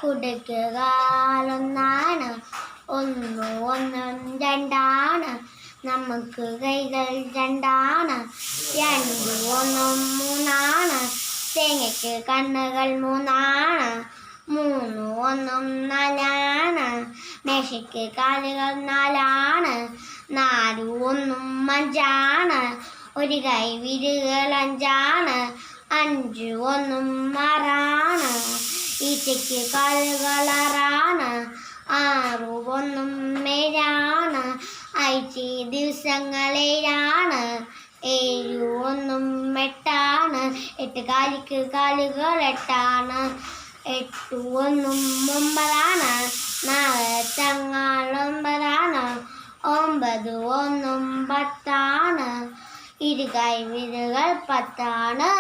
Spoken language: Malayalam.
കുടയ്ക്ക് കാലൊന്നാണ്, ഒന്നു ഒന്നും രണ്ടാണ്. നമുക്ക് കൈകൾ രണ്ടാണ്, രണ്ടു ഒന്നും മൂന്നാണ്. തേങ്ങയ്ക്ക് കണ്ണുകൾ മൂന്നാണ്, മൂന്നു ഒന്നും നാലാണ്. മേശയ്ക്ക് കാലുകൾ നാലാണ്, നാലു ഒന്നും അഞ്ചാണ്. ഒരു കൈ വിരലുകൾ അഞ്ചാണ്, അഞ്ചു ഒന്നും ആറാണ്. ഈച്ചയ്ക്ക് കാലുകൾ ആറാണ്, ആറു ഒന്നും ഏഴാണ്. ആഴ്ച ദിവസങ്ങൾ ഏഴാണ്, ഏഴു ഒന്നും എട്ടാണ്. എട്ട് കാലിക്ക് കാലുകൾ എട്ടാണ്, എട്ടു ഒന്നും ഒമ്പതാണ്. നാല് ചങ്ങാൾ ഒമ്പതാണ്, ഒമ്പത് ഒന്നും പത്താണ്. ഇരു കൈ വിരലുകൾ 10